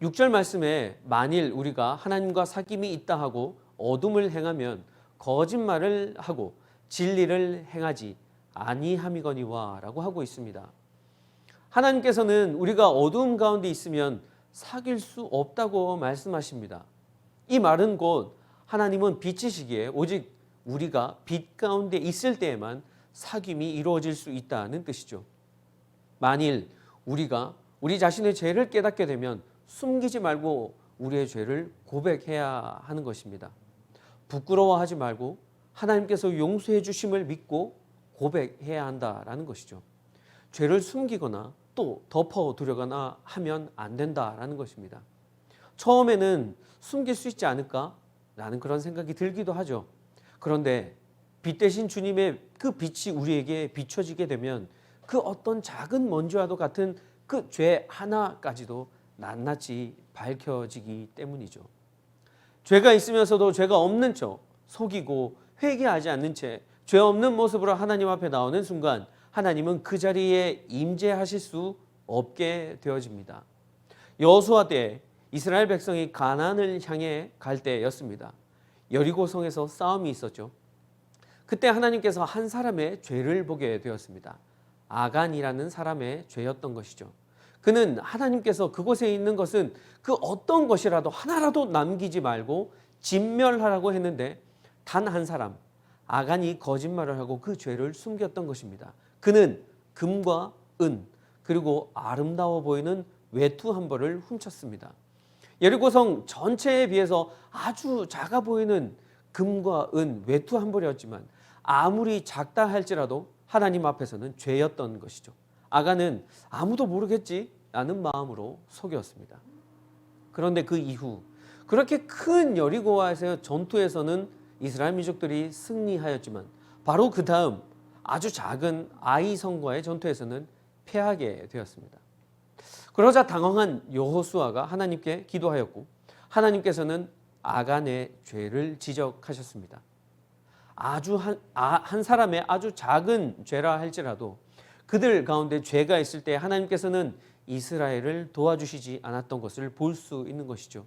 6절 말씀에 만일 우리가 하나님과 사귐이 있다 하고 어둠을 행하면 거짓말을 하고 진리를 행하지 아니함이거니와 라고 하고 있습니다. 하나님께서는 우리가 어두움 가운데 있으면 사귈 수 없다고 말씀하십니다. 이 말은 곧 하나님은 빛이시기에 오직 우리가 빛 가운데 있을 때에만 사귐이 이루어질 수 있다는 뜻이죠. 만일 우리가 우리 자신의 죄를 깨닫게 되면 숨기지 말고 우리의 죄를 고백해야 하는 것입니다. 부끄러워하지 말고 하나님께서 용서해 주심을 믿고 고백해야 한다라는 것이죠. 죄를 숨기거나 또 덮어두려거나 하면 안 된다라는 것입니다. 처음에는 숨길 수 있지 않을까? 라는 그런 생각이 들기도 하죠. 그런데 빛 대신 주님의 그 빛이 우리에게 비춰지게 되면 그 어떤 작은 먼지와도 같은 그 죄 하나까지도 낱낱이 밝혀지기 때문이죠. 죄가 있으면서도 죄가 없는 척 속이고 회개하지 않는 채 죄 없는 모습으로 하나님 앞에 나오는 순간 하나님은 그 자리에 임재하실 수 없게 되어집니다. 여호수아 때 이스라엘 백성이 가나안을 향해 갈 때였습니다. 여리고성에서 싸움이 있었죠. 그때 하나님께서 한 사람의 죄를 보게 되었습니다. 아간이라는 사람의 죄였던 것이죠. 그는 하나님께서 그곳에 있는 것은 그 어떤 것이라도 하나라도 남기지 말고 진멸하라고 했는데 단 한 사람 아간이 거짓말을 하고 그 죄를 숨겼던 것입니다. 그는 금과 은 그리고 아름다워 보이는 외투 한 벌을 훔쳤습니다. 여리고성 전체에 비해서 아주 작아 보이는 금과 은 외투 한 벌이었지만 아무리 작다 할지라도 하나님 앞에서는 죄였던 것이죠. 아간은 아무도 모르겠지 라는 마음으로 속였습니다. 그런데 그 이후 그렇게 큰 여리고와에서 전투에서는 이스라엘 민족들이 승리하였지만 바로 그 다음 아주 작은 아이 성과의 전투에서는 패하게 되었습니다. 그러자 당황한 여호수아가 하나님께 기도하였고 하나님께서는 아간의 죄를 지적하셨습니다. 한 사람의 아주 작은 죄라 할지라도 그들 가운데 죄가 있을 때 하나님께서는 이스라엘을 도와주시지 않았던 것을 볼 수 있는 것이죠.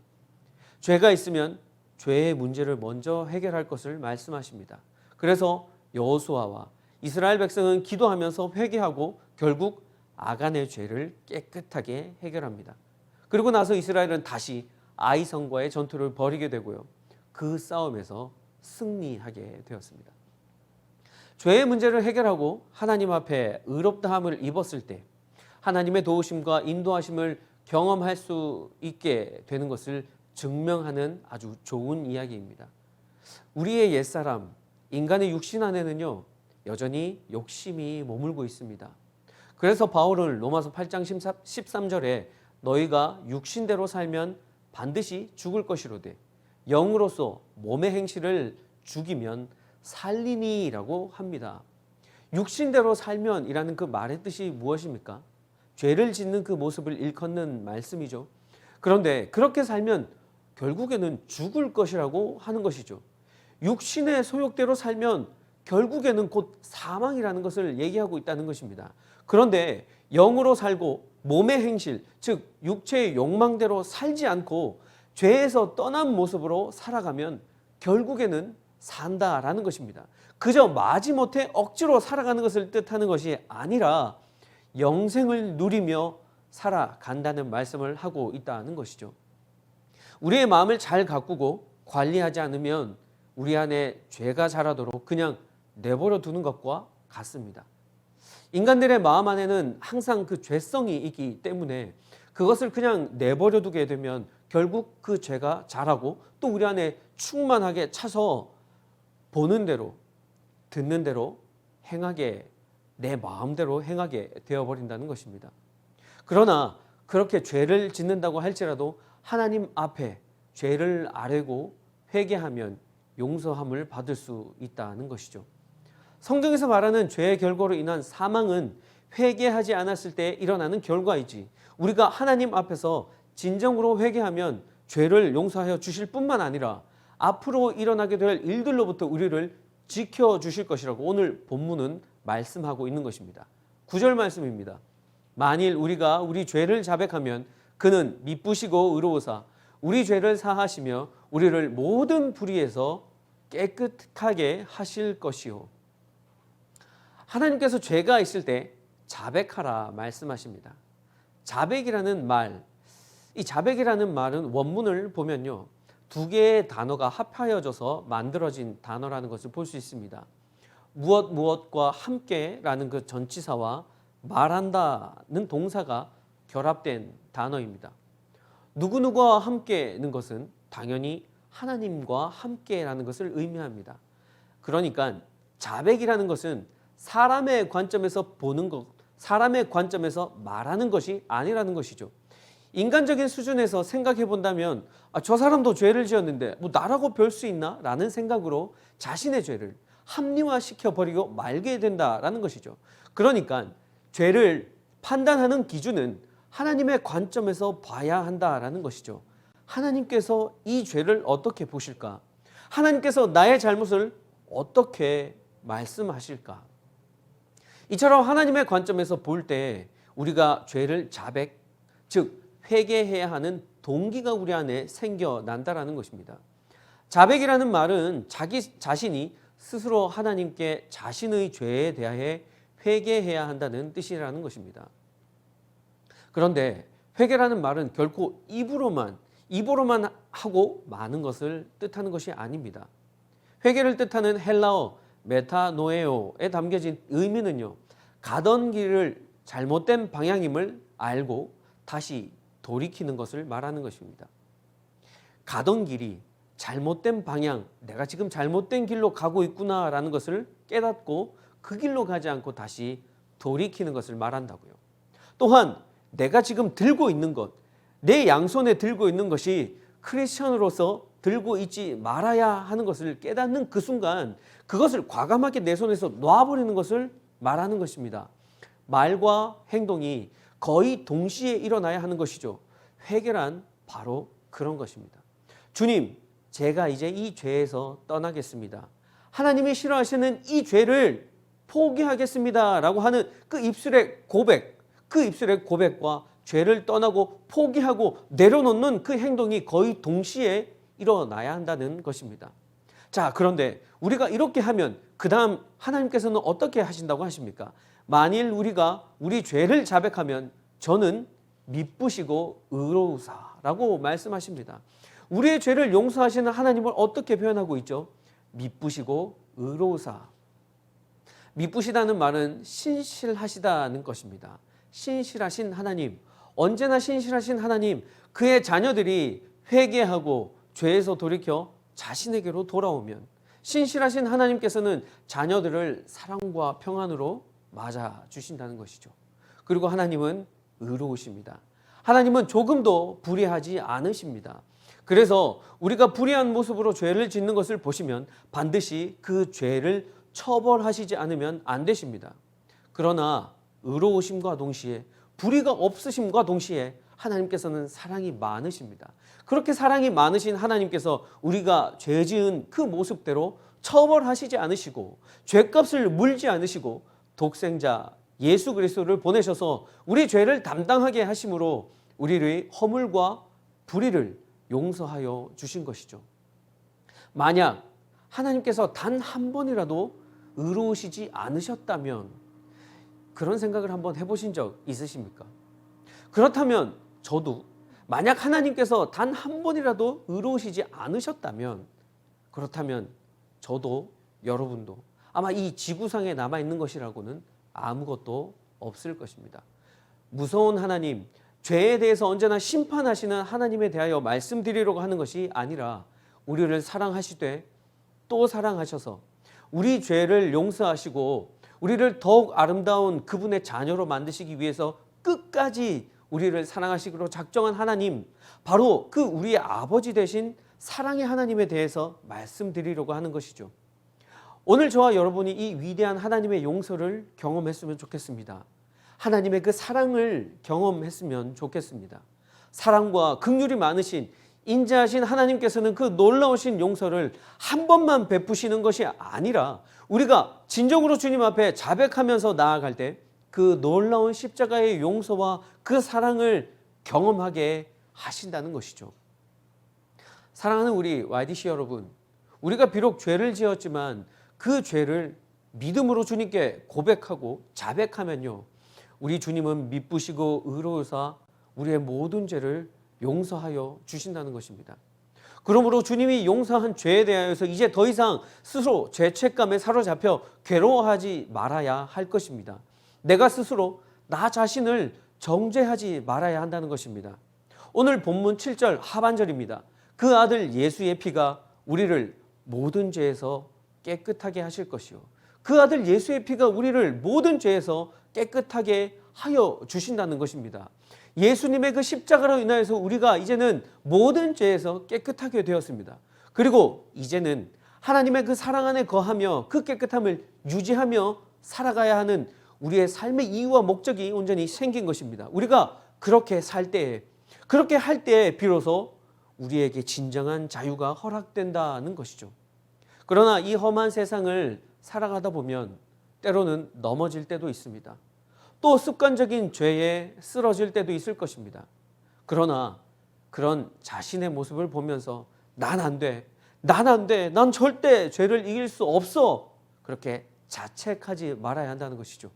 죄가 있으면 죄의 문제를 먼저 해결할 것을 말씀하십니다. 그래서 여호수아와 이스라엘 백성은 기도하면서 회개하고 결국 아간의 죄를 깨끗하게 해결합니다. 그리고 나서 이스라엘은 다시 아이성과의 전투를 벌이게 되고요. 그 싸움에서 승리하게 되었습니다. 죄의 문제를 해결하고 하나님 앞에 의롭다함을 입었을 때 하나님의 도우심과 인도하심을 경험할 수 있게 되는 것을 증명하는 아주 좋은 이야기입니다. 우리의 옛사람, 인간의 육신 안에는요, 여전히 욕심이 머물고 있습니다. 그래서 바울은 로마서 8장 13절에 너희가 육신대로 살면 반드시 죽을 것이로되 영으로서 몸의 행실을 죽이면 살리니라고 합니다. 육신대로 살면 이라는 그 말의 뜻이 무엇입니까? 죄를 짓는 그 모습을 일컫는 말씀이죠. 그런데 그렇게 살면 결국에는 죽을 것이라고 하는 것이죠. 육신의 소욕대로 살면 결국에는 곧 사망이라는 것을 얘기하고 있다는 것입니다. 그런데 영으로 살고 몸의 행실, 즉 육체의 욕망대로 살지 않고 죄에서 떠난 모습으로 살아가면 결국에는 산다라는 것입니다. 그저 마지못해 억지로 살아가는 것을 뜻하는 것이 아니라 영생을 누리며 살아간다는 말씀을 하고 있다는 것이죠. 우리의 마음을 잘 가꾸고 관리하지 않으면 우리 안에 죄가 자라도록 그냥 내버려 두는 것과 같습니다. 인간들의 마음 안에는 항상 그 죄성이 있기 때문에 그것을 그냥 내버려 두게 되면 결국 그 죄가 자라고 또 우리 안에 충만하게 차서 보는 대로 듣는 대로 행하게 내 마음대로 행하게 되어버린다는 것입니다. 그러나 그렇게 죄를 짓는다고 할지라도 하나님 앞에 죄를 아뢰고 회개하면 용서함을 받을 수 있다는 것이죠. 성경에서 말하는 죄의 결과로 인한 사망은 회개하지 않았을 때 일어나는 결과이지, 우리가 하나님 앞에서 진정으로 회개하면 죄를 용서하여 주실 뿐만 아니라 앞으로 일어나게 될 일들로부터 우리를 지켜주실 것이라고 오늘 본문은 말씀하고 있는 것입니다. 9절 말씀입니다. 만일 우리가 우리 죄를 자백하면 그는 미쁘시고 의로우사 우리 죄를 사하시며 우리를 모든 불의에서 깨끗하게 하실 것이요. 하나님께서 죄가 있을 때 자백하라 말씀하십니다. 자백이라는 말, 이 자백이라는 말은 원문을 보면요, 두 개의 단어가 합하여져서 만들어진 단어라는 것을 볼 수 있습니다. 무엇과 함께라는 그 전치사와 말한다는 동사가 결합된 단어입니다. 누구누구와 함께는 것은 당연히 하나님과 함께라는 것을 의미합니다. 그러니까 자백이라는 것은 사람의 관점에서 보는 것, 사람의 관점에서 말하는 것이 아니라는 것이죠. 인간적인 수준에서 생각해 본다면 저 사람도 죄를 지었는데 뭐 나라고 별 수 있나? 라는 생각으로 자신의 죄를 합리화시켜 버리고 말게 된다라는 것이죠. 그러니까 죄를 판단하는 기준은 하나님의 관점에서 봐야 한다라는 것이죠. 하나님께서 이 죄를 어떻게 보실까? 하나님께서 나의 잘못을 어떻게 말씀하실까? 이처럼 하나님의 관점에서 볼 때 우리가 죄를 자백, 즉 회개해야 하는 동기가 우리 안에 생겨난다라는 것입니다. 자백이라는 말은 자기 자신이 스스로 하나님께 자신의 죄에 대하여 회개해야 한다는 뜻이라는 것입니다. 그런데 회개라는 말은 결코 입으로만 하고 마는 것을 뜻하는 것이 아닙니다. 회개를 뜻하는 헬라어 메타노에오에 담겨진 의미는요, 가던 길을 잘못된 방향임을 알고 다시 돌이키는 것을 말하는 것입니다. 가던 길이 잘못된 방향, 내가 지금 잘못된 길로 가고 있구나라는 것을 깨닫고 그 길로 가지 않고 다시 돌이키는 것을 말한다고요. 또한 내가 지금 들고 있는 것, 내 양손에 들고 있는 것이 크리스천으로서 들고 있지 말아야 하는 것을 깨닫는 그 순간 그것을 과감하게 내 손에서 놔버리는 것을 말하는 것입니다. 말과 행동이 거의 동시에 일어나야 하는 것이죠. 회개란 바로 그런 것입니다. 주님, 제가 이제 이 죄에서 떠나겠습니다. 하나님이 싫어하시는 이 죄를 포기하겠습니다 라고 하는 그 입술의 고백, 그 입술의 고백과 죄를 떠나고 포기하고 내려놓는 그 행동이 거의 동시에 일어나야 한다는 것입니다. 자, 그런데 우리가 이렇게 하면 그 다음 하나님께서는 어떻게 하신다고 하십니까? 만일 우리가 우리 죄를 자백하면 저는 미쁘시고 의로우사라고 말씀하십니다. 우리의 죄를 용서하시는 하나님을 어떻게 표현하고 있죠? 미쁘시고 의로우사. 미쁘시다는 말은 신실하시다는 것입니다. 신실하신 하나님, 언제나 신실하신 하나님, 그의 자녀들이 회개하고 죄에서 돌이켜 자신에게로 돌아오면 신실하신 하나님께서는 자녀들을 사랑과 평안으로 맞아주신다는 것이죠. 그리고 하나님은 의로우십니다. 하나님은 조금도 불의하지 않으십니다. 그래서 우리가 불의한 모습으로 죄를 짓는 것을 보시면 반드시 그 죄를 처벌하시지 않으면 안 되십니다. 그러나 의로우심과 동시에 불의가 없으심과 동시에 하나님께서는 사랑이 많으십니다. 그렇게 사랑이 많으신 하나님께서 우리가 죄 지은 그 모습대로 처벌하시지 않으시고 죄값을 물지 않으시고 독생자 예수 그리스도를 보내셔서 우리 죄를 담당하게 하심으로 우리의 허물과 불의를 용서하여 주신 것이죠. 만약 하나님께서 단 한 번이라도 의로우시지 않으셨다면 그런 생각을 한번 해보신 적 있으십니까? 그렇다면 저도 만약 하나님께서 단 한 번이라도 의로우시지 않으셨다면 그렇다면 저도 여러분도 아마 이 지구상에 남아있는 것이라고는 아무것도 없을 것입니다. 무서운 하나님, 죄에 대해서 언제나 심판하시는 하나님에 대하여 말씀드리려고 하는 것이 아니라 우리를 사랑하시되 또 사랑하셔서 우리 죄를 용서하시고 우리를 더욱 아름다운 그분의 자녀로 만드시기 위해서 끝까지 우리를 사랑하시기로 작정한 하나님, 바로 그 우리의 아버지 되신 사랑의 하나님에 대해서 말씀드리려고 하는 것이죠. 오늘 저와 여러분이 이 위대한 하나님의 용서를 경험했으면 좋겠습니다. 하나님의 그 사랑을 경험했으면 좋겠습니다. 사랑과 긍휼이 많으신 인자하신 하나님께서는 그 놀라우신 용서를 한 번만 베푸시는 것이 아니라 우리가 진정으로 주님 앞에 자백하면서 나아갈 때 그 놀라운 십자가의 용서와 그 사랑을 경험하게 하신다는 것이죠. 사랑하는 우리 YDC 여러분, 우리가 비록 죄를 지었지만 그 죄를 믿음으로 주님께 고백하고 자백하면요, 우리 주님은 미쁘시고 의로우사 우리의 모든 죄를 용서하여 주신다는 것입니다. 그러므로 주님이 용서한 죄에 대하여서 이제 더 이상 스스로 죄책감에 사로잡혀 괴로워하지 말아야 할 것입니다. 내가 스스로 나 자신을 정죄하지 말아야 한다는 것입니다. 오늘 본문 7절 하반절입니다. 그 아들 예수의 피가 우리를 모든 죄에서 깨끗하게 하실 것이요. 그 아들 예수의 피가 우리를 모든 죄에서 깨끗하게 하여 주신다는 것입니다. 예수님의 그 십자가로 인하여서 우리가 이제는 모든 죄에서 깨끗하게 되었습니다. 그리고 이제는 하나님의 그 사랑 안에 거하며 그 깨끗함을 유지하며 살아가야 하는 우리의 삶의 이유와 목적이 온전히 생긴 것입니다. 우리가 그렇게 살 때에, 그렇게 할 때에 비로소 우리에게 진정한 자유가 허락된다는 것이죠. 그러나 이 험한 세상을 살아가다 보면 때로는 넘어질 때도 있습니다. 또 습관적인 죄에 쓰러질 때도 있을 것입니다. 그러나 그런 자신의 모습을 보면서 난 안 돼, 난 절대 죄를 이길 수 없어, 그렇게 자책하지 말아야 한다는 것이죠.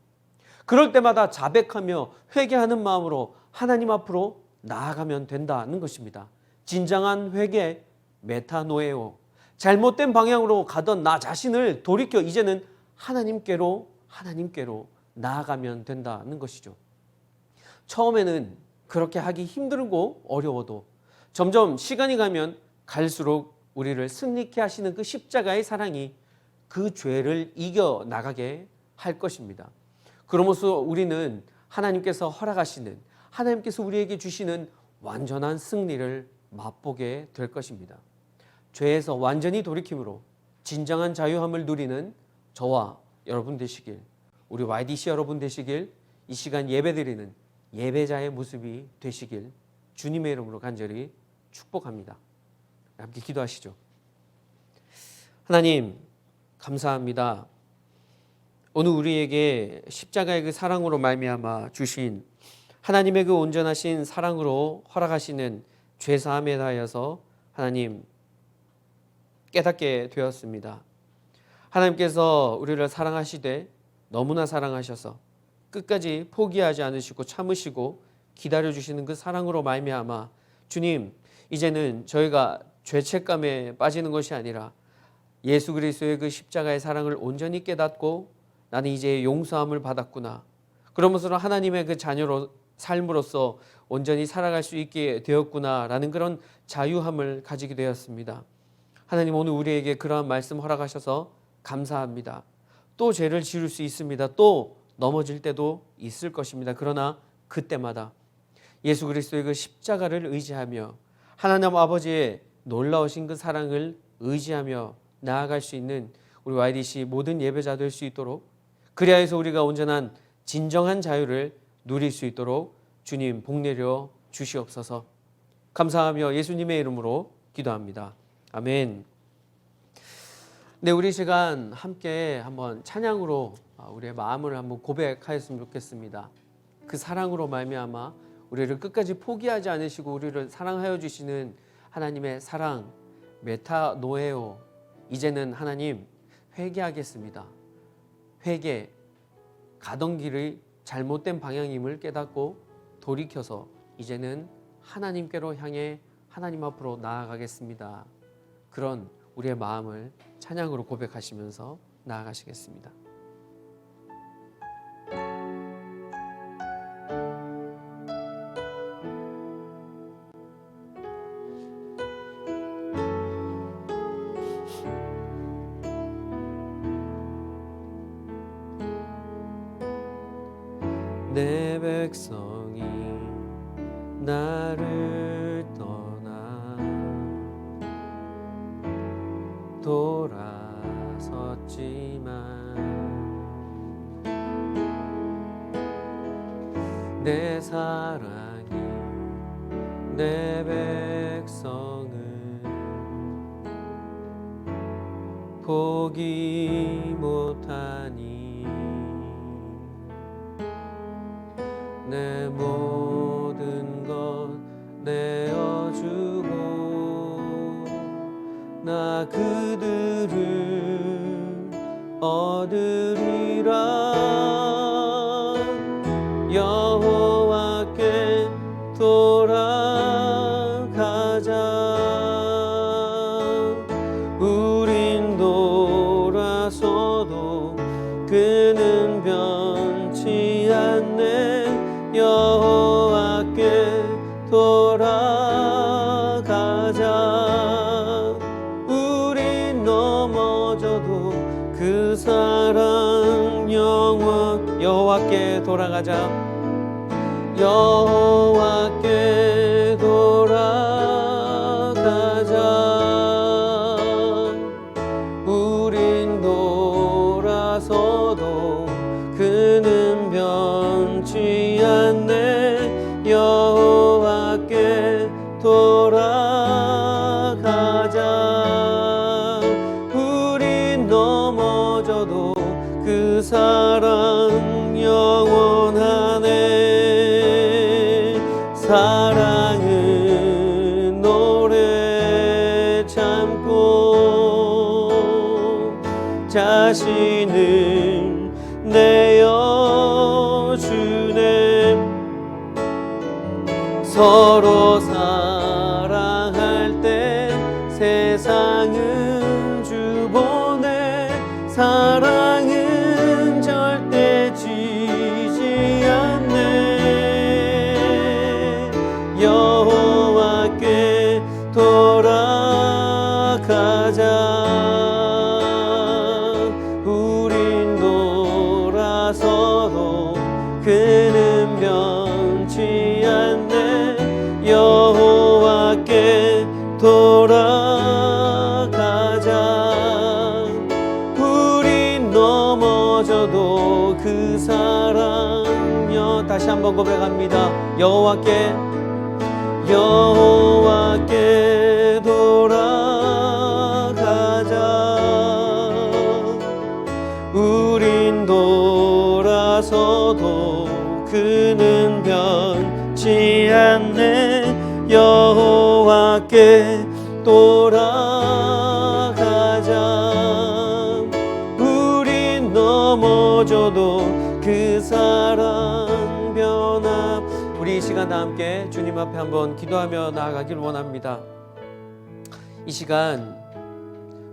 그럴 때마다 자백하며 회개하는 마음으로 하나님 앞으로 나아가면 된다는 것입니다. 진정한 회개, 메타노에오, 잘못된 방향으로 가던 나 자신을 돌이켜 이제는 하나님께로 나아가면 된다는 것이죠. 처음에는 그렇게 하기 힘들고 어려워도 점점 시간이 가면 갈수록 우리를 승리케 하시는 그 십자가의 사랑이 그 죄를 이겨나가게 할 것입니다. 그러면서 우리는 하나님께서 허락하시는, 하나님께서 우리에게 주시는 완전한 승리를 맛보게 될 것입니다. 죄에서 완전히 돌이킴으로 진정한 자유함을 누리는 저와 여러분 되시길, 우리 YDC 여러분 되시길, 이 시간 예배드리는 예배자의 모습이 되시길 주님의 이름으로 간절히 축복합니다. 함께 기도하시죠. 하나님, 감사합니다. 오늘 우리에게 십자가의 그 사랑으로 말미암아 주신 하나님의 그 온전하신 사랑으로 허락하시는 죄사함에 대하여서 하나님 깨닫게 되었습니다. 하나님께서 우리를 사랑하시되 너무나 사랑하셔서 끝까지 포기하지 않으시고 참으시고 기다려주시는 그 사랑으로 말미암아 주님, 이제는 저희가 죄책감에 빠지는 것이 아니라 예수 그리스도의 그 십자가의 사랑을 온전히 깨닫고 나는 이제 용서함을 받았구나, 그러면서 하나님의 그 자녀로 삶으로서 온전히 살아갈 수 있게 되었구나라는 그런 자유함을 가지게 되었습니다. 하나님, 오늘 우리에게 그러한 말씀 허락하셔서 감사합니다. 또 죄를 지을 수 있습니다. 또 넘어질 때도 있을 것입니다. 그러나 그때마다 예수 그리스도의 그 십자가를 의지하며 하나님 아버지의 놀라우신 그 사랑을 의지하며 나아갈 수 있는 우리 YDC 모든 예배자 될 수 있도록, 그리하여서 우리가 온전한 진정한 자유를 누릴 수 있도록 주님 복내려 주시옵소서. 감사하며 예수님의 이름으로 기도합니다. 아멘. 네, 우리 시간 함께 한번 찬양으로 우리의 마음을 한번 고백하였으면 좋겠습니다. 그 사랑으로 말미암아 우리를 끝까지 포기하지 않으시고 우리를 사랑하여 주시는 하나님의 사랑, 메타노에오, 이제는 하나님 회개하겠습니다. 회개, 가던 길의 잘못된 방향임을 깨닫고 돌이켜서 이제는 하나님께로 향해 하나님 앞으로 나아가겠습니다. 그런 우리의 마음을 찬양으로 고백하시면서 나아가시겠습니다. 내 백성이 나를 떠나 돌아섰지만 내 사랑이 내 백성을 포기 못하니 내 모든 것 내어주고 나 그들을 얻으리라. 여호와께 돌아가자. 우린 돌아서도 그는 변치 않네. 여호와께 돌아가자. 우린 넘어져도 그 사랑 영원. 여호와께 돌아가자. 여호와께 돌아가자. 우린 돌아서도 그는 변치 않네. 여호와께 돌아가자. 우린 넘어져도 그 사랑 영원하네. 사랑은 오래 참고 자신을 내어주네. 서로 사랑할 때 세상은 주보내. 사랑은 절대 지지 않네. 여호와께 돌아가자. 우린 돌아서도 그는 변치 않네. 여호와께 돌아가자. 우린 넘어져도 그 사랑요. 다시 한번 고백합니다. 여호와께 돌아가자. 우린 돌아서도 그는 변치 않네. 여호와께 돌아가자. 우린 넘어져도 그 사랑 변함. 우리 이 시간 다 함께 주님 앞에 한번 기도하며 나아가길 원합니다. 이 시간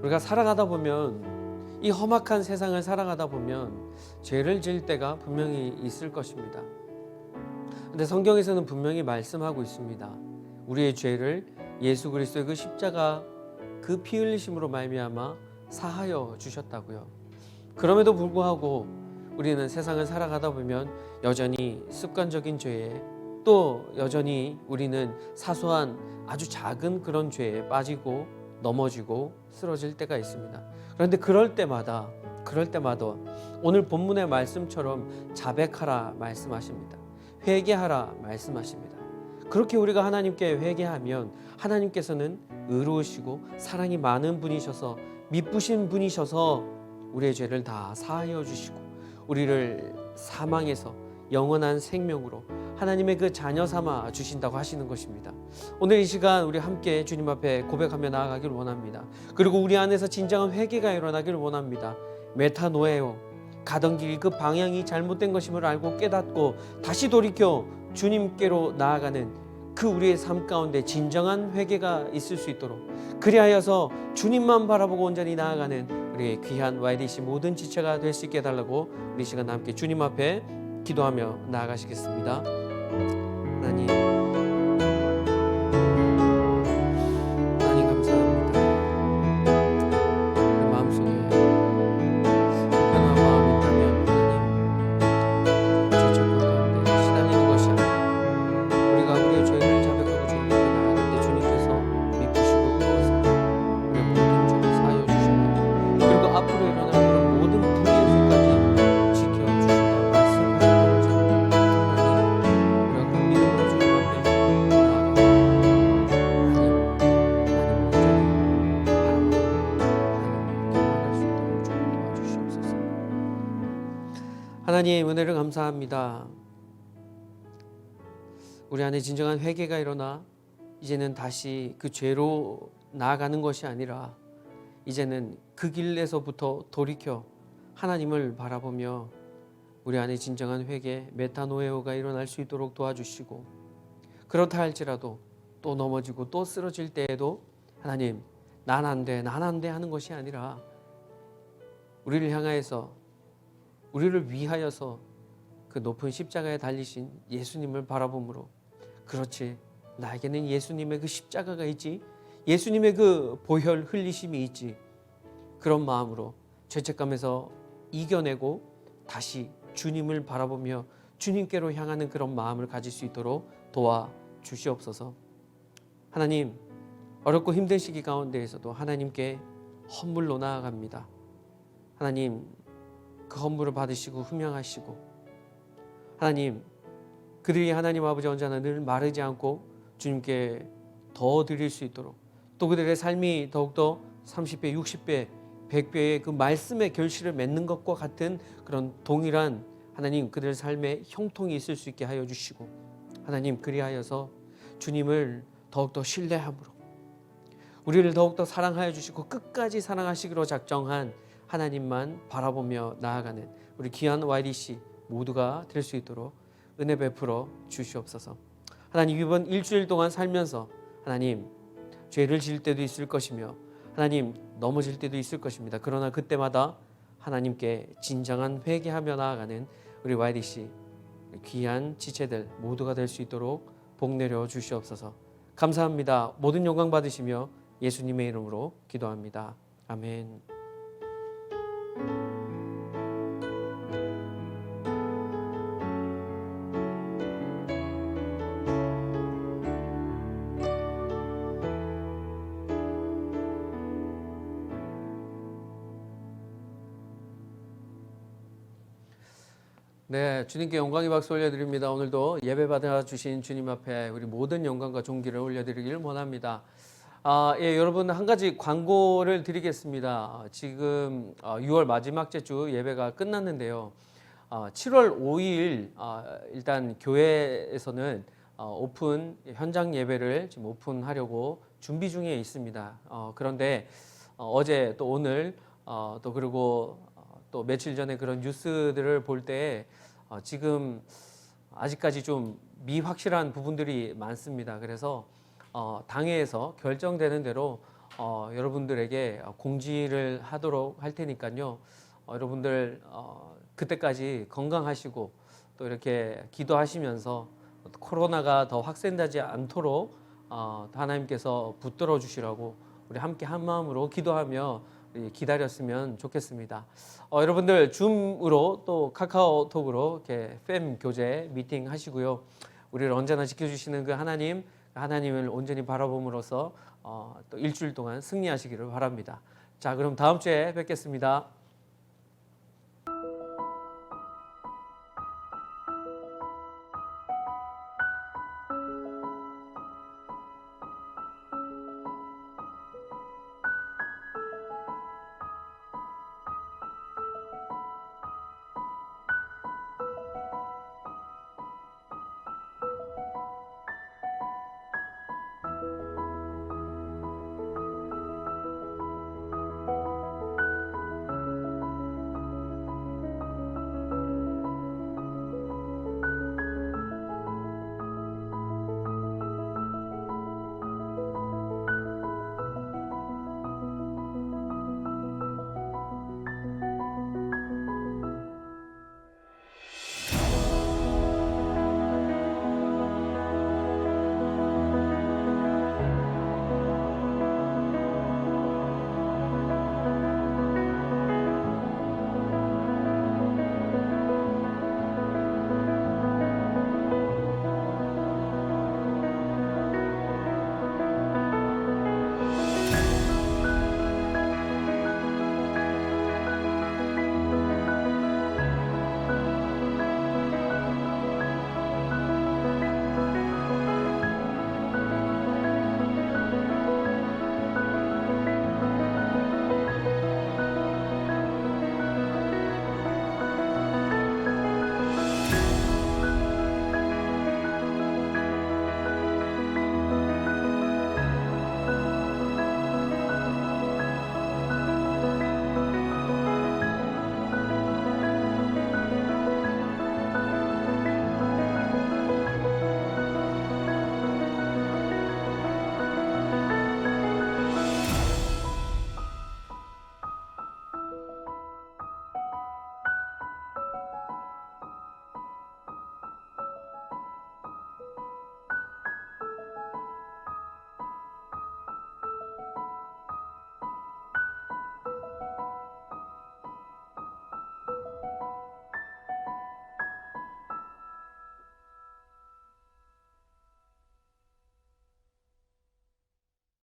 우리가 살아가다 보면, 이 험악한 세상을 살아가다 보면 죄를 지을 때가 분명히 있을 것입니다. 근데 성경에서는 분명히 말씀하고 있습니다. 우리의 죄를 예수 그리스도의 그 십자가 그 피 흘리심으로 말미암아 사하여 주셨다고요. 그럼에도 불구하고 우리는 세상을 살아가다 보면 여전히 습관적인 죄에, 또 여전히 우리는 사소한 아주 작은 그런 죄에 빠지고 넘어지고 쓰러질 때가 있습니다. 그런데 그럴 때마다 오늘 본문의 말씀처럼 자백하라 말씀하십니다. 회개하라 말씀하십니다. 그렇게 우리가 하나님께 회개하면 하나님께서는 의로우시고 사랑이 많은 분이셔서, 미쁘신 분이셔서 우리의 죄를 다 사하여 주시고 우리를 사망에서 영원한 생명으로 하나님의 그 자녀 삼아 주신다고 하시는 것입니다. 오늘 이 시간 우리 함께 주님 앞에 고백하며 나아가길 원합니다. 그리고 우리 안에서 진정한 회개가 일어나길 원합니다. 메타노에오, 가던 길 그 방향이 잘못된 것임을 알고 깨닫고 다시 돌이켜 주님께로 나아가는 그 우리의 삶 가운데 진정한 회개가 있을 수 있도록, 그리하여서 주님만 바라보고 온전히 나아가는 우리의 귀한 YDC 모든 지체가 될 수 있게 해달라고 우리 시간 함께 주님 앞에 기도하며 나아가시겠습니다. 하나님 감사합니다. 우리 마음속에 불편한 마음이 있다면 하나님, 죄책감 가운데 시달리는 것이 아니라 우리가 우리의 죄를 하나님 은혜를 감사합니다. 우리 안에 진정한 회개가 일어나 이제는 다시 그 죄로 나아가는 것이 아니라 이제는 그 길에서부터 돌이켜 하나님을 바라보며 우리 안에 진정한 회개, 메타노에오가 일어날 수 있도록 도와주시고, 그렇다 할지라도 또 넘어지고 또 쓰러질 때에도 하나님 난 안 돼, 난 안 돼 하는 것이 아니라 우리를 향하여서, 우리를 위하여서 그 높은 십자가에 달리신 예수님을 바라보므로, 그렇지, 나에게는 예수님의 그 십자가가 있지, 예수님의 그 보혈 흘리심이 있지, 그런 마음으로 죄책감에서 이겨내고 다시 주님을 바라보며 주님께로 향하는 그런 마음을 가질 수 있도록 도와주시옵소서. 하나님, 어렵고 힘든 시기 가운데에서도 하나님께 헌물로 나아갑니다. 하나님, 그 헌물을 받으시고 흠양하시고, 하나님, 그들이 하나님 아버지 언제나 늘 마르지 않고 주님께 더 드릴 수 있도록, 또 그들의 삶이 더욱더 30배, 60배, 100배의 그 말씀의 결실을 맺는 것과 같은 그런 동일한 하나님 그들의 삶의 형통이 있을 수 있게 하여 주시고, 하나님 그리하여서 주님을 더욱더 신뢰함으로 우리를 더욱더 사랑하여 주시고 끝까지 사랑하시기로 작정한 하나님만 바라보며 나아가는 우리 귀한 YDC 모두가 될 수 있도록 은혜 베풀어 주시옵소서. 하나님, 이번 일주일 동안 살면서 하나님 죄를 지을 때도 있을 것이며 하나님 넘어질 때도 있을 것입니다. 그러나 그때마다 하나님께 진정한 회개하며 나아가는 우리 YDC 귀한 지체들 모두가 될 수 있도록 복 내려 주시옵소서. 감사합니다. 모든 영광 받으시며 예수님의 이름으로 기도합니다. 아멘. 네, 주님께 영광의 박수 올려드립니다. 오늘도 예배 받아 주신 주님 앞에 우리 모든 영광과 존귀를 올려드리기를 원합니다. 여러분 한 가지 광고를 드리겠습니다. 지금 6월 마지막 주 예배가 끝났는데요. 7월 5일 일단 교회에서는 오픈 현장 예배를 지금 오픈하려고 준비 중에 있습니다. 그런데 어제 또 오늘 또 그리고 또 며칠 전에 그런 뉴스들을 볼 때 지금 아직까지 좀 미확실한 부분들이 많습니다. 그래서 당회에서 결정되는 대로 여러분들에게 공지를 하도록 할 테니까요. 여러분들 그때까지 건강하시고 또 이렇게 기도하시면서 코로나가 더 확산되지 않도록 하나님께서 붙들어 주시라고 우리 함께 한 마음으로 기도하며 기다렸으면 좋겠습니다. 여러분들 줌으로 또 카카오톡으로 이렇게 팸 교제 미팅 하시고요. 우리를 언제나 지켜주시는 그 하나님을 온전히 바라봄으로써 또 일주일 동안 승리하시기를 바랍니다. 자, 그럼 다음 주에 뵙겠습니다.